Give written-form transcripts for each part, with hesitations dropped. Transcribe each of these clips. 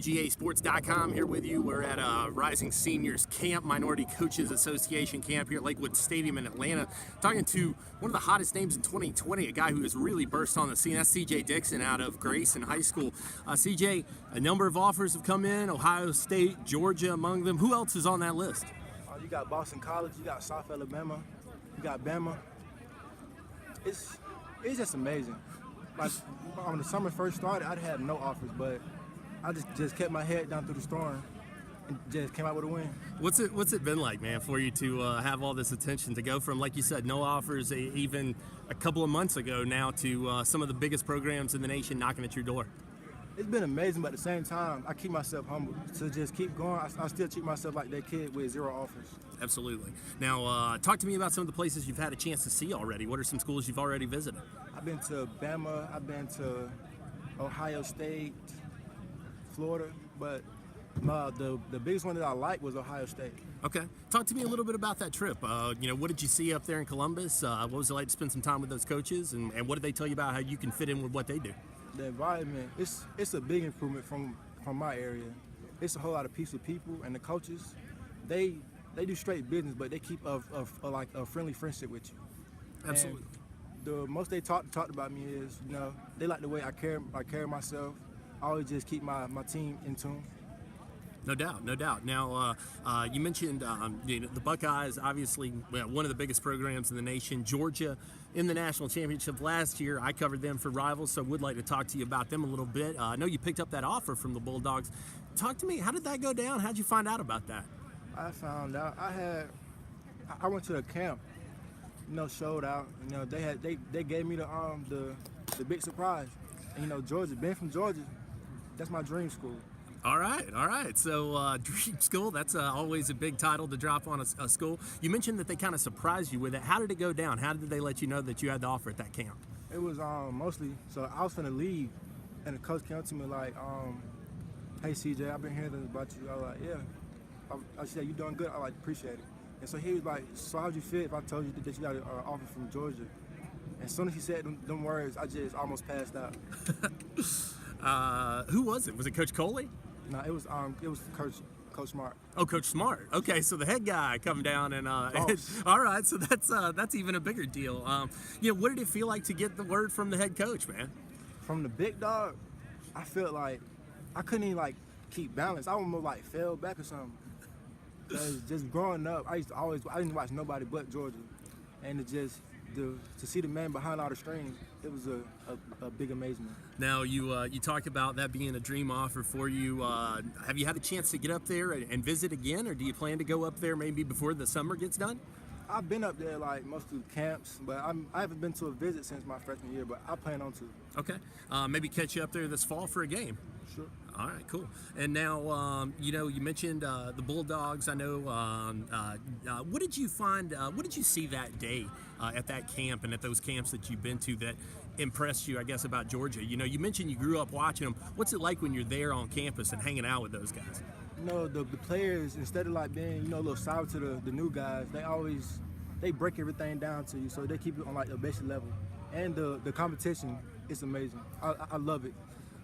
WGAsports.com here with you. We're at a Rising Seniors Camp, Minority Coaches Association camp here at Lakewood Stadium in Atlanta. Talking to one of the hottest names in 2020, a guy who has really burst on the scene. That's CJ Dixon out of Grayson High School. CJ, a number of offers have come in, Ohio State, Georgia among them. Who else is on that list? You got Boston College, you got South Alabama, you got Bama. It's just amazing. Like when the summer first started, I had no offers, but I just kept my head down through the storm and just came out with a win. What's it been like, man, for you to have all this attention, to go from, like you said, no offers even a couple of months ago now to some of the biggest programs in the nation knocking at your door? It's been amazing, but at the same time, I keep myself humble to just keep going. I still treat myself like that kid with 0 offers. Absolutely. Now, talk to me about some of the places you've had a chance to see already. What are some schools you've already visited? I've been to Bama, I've been to Ohio State, Florida, but the biggest one that I liked was Ohio State. Okay. Talk to me a little bit about that trip. What did you see up there in Columbus? What was it like to spend some time with those coaches, and what did they tell you about how you can fit in with what they do? The environment, it's a big improvement from my area. It's a whole lot of peaceful people, and the coaches, they do straight business, but they keep like a friendly friendship with you. Absolutely. And the most they talked about me is, they like the way I carry myself. I always just keep my team in tune. No doubt, no doubt. Now, you mentioned the Buckeyes, obviously one of the biggest programs in the nation. Georgia in the national championship last year. I covered them for Rivals, so would like to talk to you about them a little bit. I know you picked up that offer from the Bulldogs. Talk to me. How did that go down? How did you find out about that? I found out. I went to a camp. Showed out. They gave me the big surprise. And Georgia, being from Georgia, that's my dream school. All right. So dream school, that's always a big title to drop on a school. You mentioned that they kind of surprised you with it. How did it go down? How did they let you know that you had the offer at that camp? It was mostly, so I was finna leave, and the coach came up to me like, hey CJ, I've been hearing about you. I was like, yeah. I said, you doing good? I like appreciate it. And so he was like, so how'd you feel if I told you that you got an offer from Georgia? And as soon as he said them words, I just almost passed out. Who was it? Was it Coach Coley? No, it was Coach Smart. Oh, Coach Smart. Okay, so the head guy come down and all right, so that's even a bigger deal. What did it feel like to get the word from the head coach, man? From the big dog, I felt like I couldn't even keep balance. I almost fell back or something. Just growing up, I didn't watch nobody but Georgia, and to see the man behind all the strings, it was a big amazement. Now, you talk about that being a dream offer for you. Have you had a chance to get up there and visit again, or do you plan to go up there maybe before the summer gets done? I've been up there most of the camps, but I haven't been to a visit since my freshman year, but I plan on to. Okay. Maybe catch you up there this fall for a game. Sure. All right, cool. And now, you mentioned the Bulldogs. I know. What did you find? What did you see that day at that camp and at those camps that you've been to that impressed you, I guess, about Georgia? You mentioned you grew up watching them. What's it like when you're there on campus and hanging out with those guys? The players, instead of being a little sour to the new guys, they break everything down to you, so they keep it on a basic level. And the competition is amazing. I love it.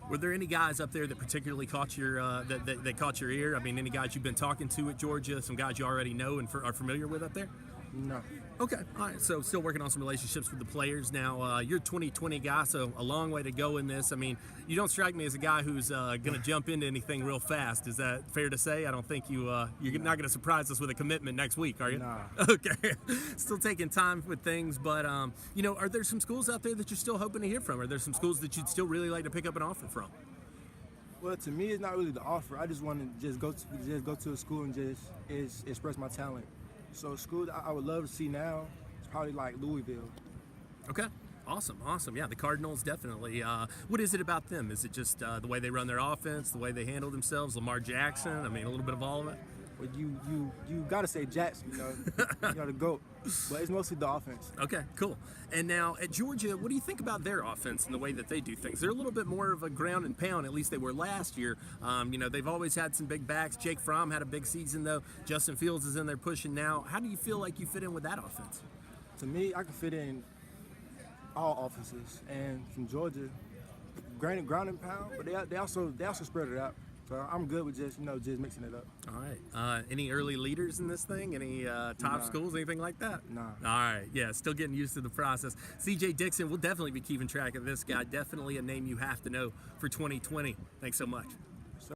Were there any guys up there that particularly caught your that caught your ear? I mean, any guys you've been talking to at Georgia, some guys you already know and are familiar with up there? No. Okay, all right, so still working on some relationships with the players. Now, you're a 2020 guy, so a long way to go in this. I mean, you don't strike me as a guy who's going to jump into anything real fast. Is that fair to say? I don't think you're not going to surprise us with a commitment next week, are you? Nah. Okay, still taking time with things, but, are there some schools out there that you're still hoping to hear from? Are there some schools that you'd still really like to pick up an offer from? Well, to me, it's not really the offer. I just want to go to a school and just express my talent. So schools I would love to see now is probably Louisville. Okay, awesome. Yeah, the Cardinals definitely. What is it about them? Is it just the way they run their offense, the way they handle themselves, Lamar Jackson? I mean, a little bit of all of it. Well, you got to say Jackson, the GOAT. But it's mostly the offense. Okay, cool. And now at Georgia, what do you think about their offense and the way that they do things? They're a little bit more of a ground and pound, at least they were last year. They've always had some big backs. Jake Fromm had a big season, though. Justin Fields is in there pushing now. How do you feel like you fit in with that offense? To me, I can fit in all offenses. And from Georgia, granted ground and pound, but they also spread it out. So I'm good with just mixing it up. All right. Any early leaders in this thing? Any top schools, anything like that? Nah. All right. Yeah, still getting used to the process. CJ Dixon, we'll definitely be keeping track of this guy. Definitely a name you have to know for 2020. Thanks so much.